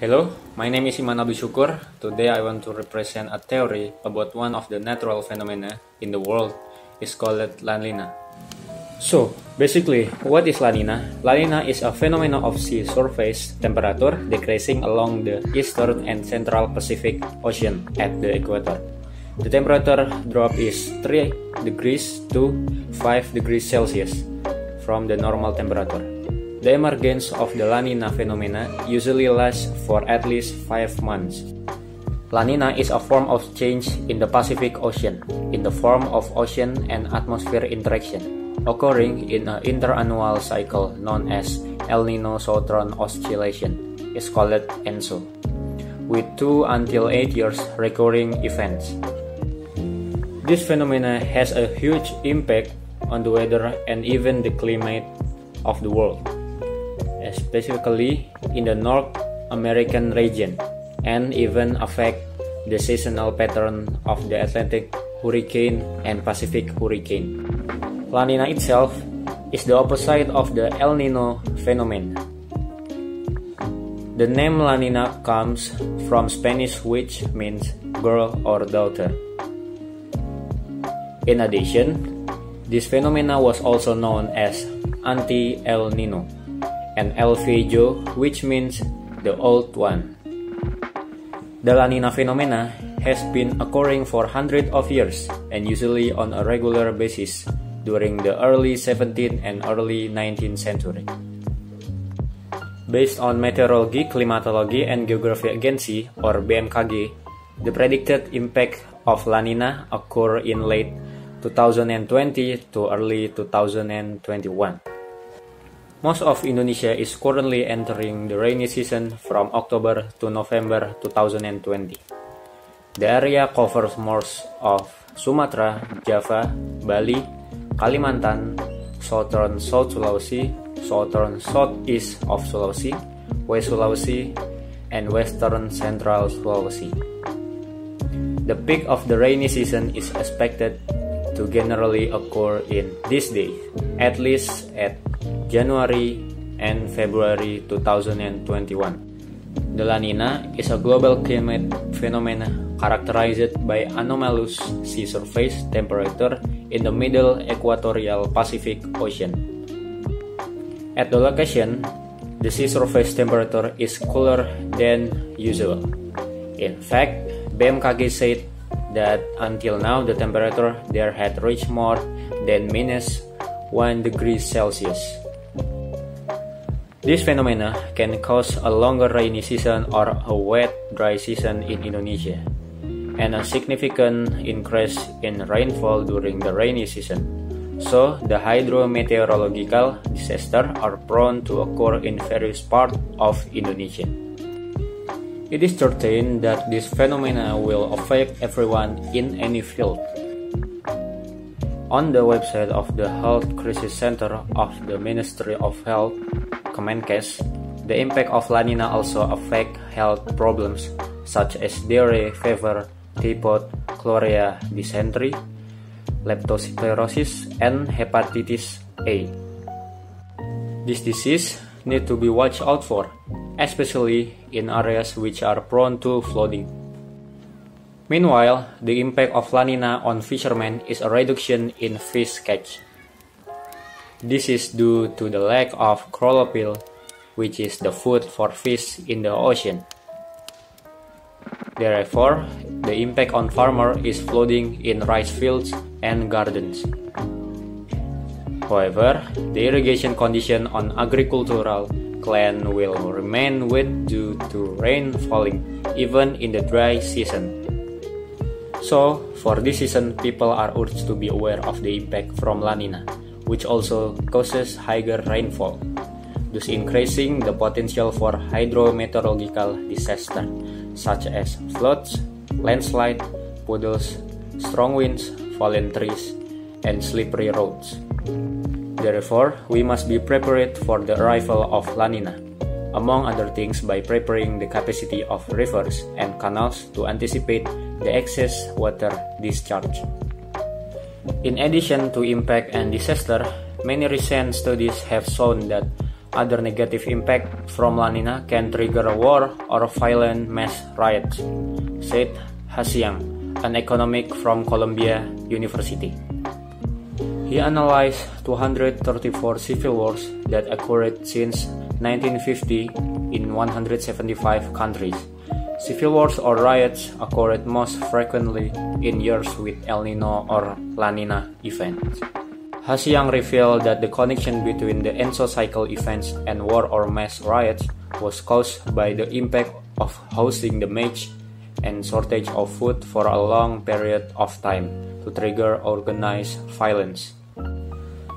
Hello, my name is Iman Abdi Syukur. Today I want to represent a theory about one of the natural phenomena in the world. It's called La Nina. So, basically, what is La Nina? La Nina is a phenomenon of sea surface temperature decreasing along the eastern and central Pacific Ocean at the equator. The temperature drop is 3 degrees to 5 degrees Celsius from the normal temperature. The emergence of the La Nina phenomena usually lasts for at least 5 months. La Nina is a form of change in the Pacific Ocean, in the form of ocean and atmosphere interaction, occurring in an interannual cycle known as El Nino Southern Oscillation, is called ENSO, with 2 until 8 years recurring events. This phenomena has a huge impact on the weather and even the climate of the world, specifically in the North American region, and even affect the seasonal pattern of the Atlantic hurricane and Pacific hurricane. La Nina itself is the opposite of the El Nino phenomenon. The name La Nina comes from Spanish, which means girl or daughter. In addition, this phenomena was also known as Anti-El Nino and El Viejo, which means the old one. The La Nina phenomena has been occurring for hundreds of years and usually on a regular basis during the early 17th and early 19th century. Based on Meteorology, Climatology and Geography Agency or BMKG, the predicted impact of La Nina occur in late 2020 to early 2021. Most of Indonesia is currently entering the rainy season from October to November 2020. The area covers most of Sumatra, Java, Bali, Kalimantan, southern South Sulawesi, southern southeast of Sulawesi, West Sulawesi, and western central Sulawesi. The peak of the rainy season is expected to generally occur in this day, at least at January and February 2021. The La Nina is a global climate phenomenon characterized by anomalous sea surface temperature in the middle equatorial Pacific Ocean. At the location, the sea surface temperature is cooler than usual. In fact, BMKG said that until now the temperature there had reached more than -1 degree Celsius. This phenomena can cause a longer rainy season or a wet, dry season in Indonesia, and a significant increase in rainfall during the rainy season. So, the hydrometeorological disasters are prone to occur in various parts of Indonesia. It is certain that this phenomena will affect everyone in any field. On the website of the Health Crisis Center of the Ministry of Health, Kemenkes, the impact of La Nina also affect health problems such as diarrhea, fever, typhoid, cholera, dysentery, leptospirosis, and hepatitis A. This disease need to be watched out for, especially in areas which are prone to flooding. Meanwhile, the impact of La Nina on fishermen is a reduction in fish catch. This is due to the lack of chlorophyll, which is the food for fish in the ocean. Therefore, the impact on farmers is flooding in rice fields and gardens. However, the irrigation condition on agricultural land will remain wet due to rain falling even in the dry season. So, for this season, people are urged to be aware of the impact from La Nina, which also causes higher rainfall, thus increasing the potential for hydrometeorological disasters such as floods, landslide, puddles, strong winds, fallen trees, and slippery roads. Therefore, we must be prepared for the arrival of La Nina, among other things by preparing the capacity of rivers and canals to anticipate the excess water discharge. In addition to impact and disaster, many recent studies have shown that Other negative impact from La Nina can trigger a war or violent mass riots, said Hasiang, an economic from Columbia University. He analyzed 234 civil wars that occurred since 1950 in 175 countries. Civil wars or riots occurred most frequently in years with El Nino or La Nina events. Hasiang revealed that the connection between the enso-cycle events and war or mass riots was caused by the impact of hosting the match and shortage of food for a long period of time to trigger organized violence.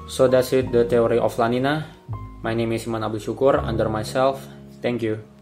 So that's it, the theory of La Nina. My name is Iman Abdul Syukur, under myself. Thank you.